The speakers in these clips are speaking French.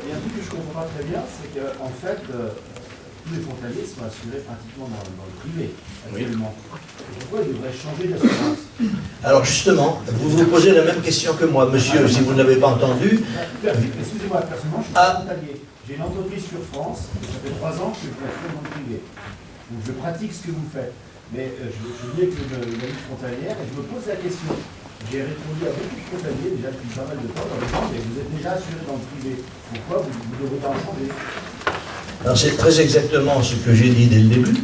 Il y a un truc que je ne comprends pas très bien, c'est qu'en fait, tous les frontaliers sont assurés pratiquement dans le privé, actuellement. Et pourquoi ils devraient changer d'assurance? Alors justement, vous vous posez la même question que moi, monsieur, si vous ne l'avez pas entendu. Excusez-moi, personnellement, je suis pas frontalier. J'ai une entreprise sur France, et ça fait 3 ans que je suis assuré dans le privé. Donc je pratique ce que vous faites. Mais je vis avec une lutte frontalière et je me pose la question. J'ai répondu à beaucoup de frontaliers déjà depuis pas mal de temps dans le temps, mais vous êtes déjà assuré dans le privé. Pourquoi vous ne devez pas en changer? Alors c'est très exactement ce que j'ai dit dès le début.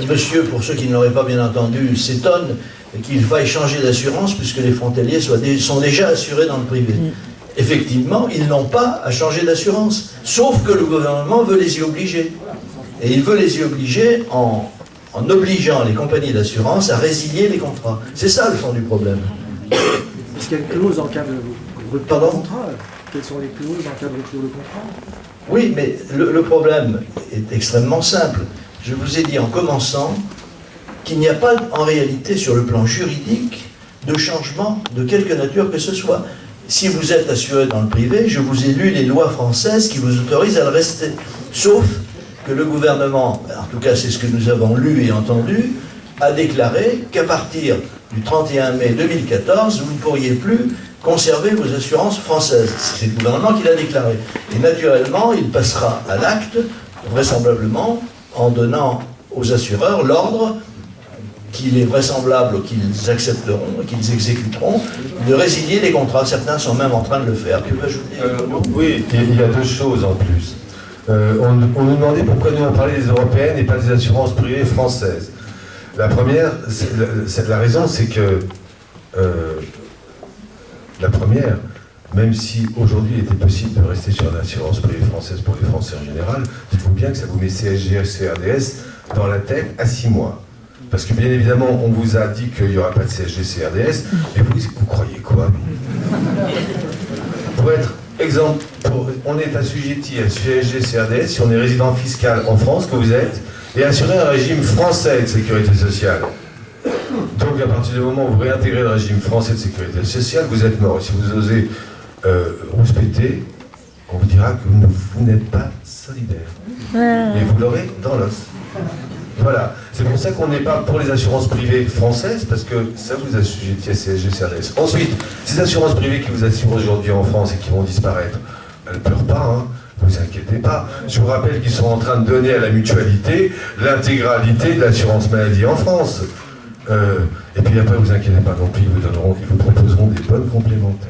Monsieur, pour ceux qui ne l'auraient pas bien entendu, s'étonne qu'il faille changer d'assurance puisque les frontaliers sont déjà assurés dans le privé. Effectivement, ils n'ont pas à changer d'assurance, sauf que le gouvernement veut les y obliger. Et il veut les y obliger en obligeant les compagnies d'assurance à résilier les contrats. C'est ça le fond du problème. Est-ce qu'il y a une clause en cas de rupture de contrat? Quelles sont les clauses en cas de rupture de contrat? Oui, mais le problème est extrêmement simple. Je vous ai dit en commençant qu'il n'y a pas en réalité sur le plan juridique de changement de quelque nature que ce soit. Si vous êtes assuré dans le privé, je vous ai lu les lois françaises qui vous autorisent à le rester. Sauf que le gouvernement, en tout cas c'est ce que nous avons lu et entendu, a déclaré qu'à partir du 31 mai 2014, vous ne pourriez plus conserver vos assurances françaises. C'est le gouvernement qui l'a déclaré. Et naturellement, il passera à l'acte, vraisemblablement, en donnant aux assureurs l'ordre qu'il est vraisemblable qu'ils accepteront et qu'ils exécuteront de résilier les contrats. Certains sont même en train de le faire. Tu veux ajouter Oui, il y a deux choses en plus. On nous demandait pourquoi nous on parlait des européennes et pas des assurances privées françaises. La première, la raison, c'est que la première, même si aujourd'hui il était possible de rester sur une assurance privée française pour les Français en général, dites-vous bien que ça vous met CSG, CRDS dans la tête à 6 mois. Parce que bien évidemment, on vous a dit qu'il n'y aura pas de CSG, CRDS, et vous croyez quoi? Pour être exemple, on est assujetti à CSG, CRDS si on est résident fiscal en France, que vous êtes, et assuré un régime français de sécurité sociale. Donc à partir du moment où vous réintégrez le régime français de sécurité sociale, vous êtes mort. Et si vous osez rouspéter, on vous dira que vous n'êtes pas solidaire. Et vous l'aurez dans l'os. Voilà, c'est pour ça qu'on n'est pas pour les assurances privées françaises, parce que ça vous assujettit à CSG, CRDS. Ensuite, ces assurances privées qui vous assurent aujourd'hui en France et qui vont disparaître, elles ne pleurent pas, hein. Vous inquiétez pas. Je vous rappelle qu'ils sont en train de donner à la mutualité l'intégralité de l'assurance maladie en France. Et puis après, vous inquiétez pas non plus, ils vous proposeront des bonnes complémentaires.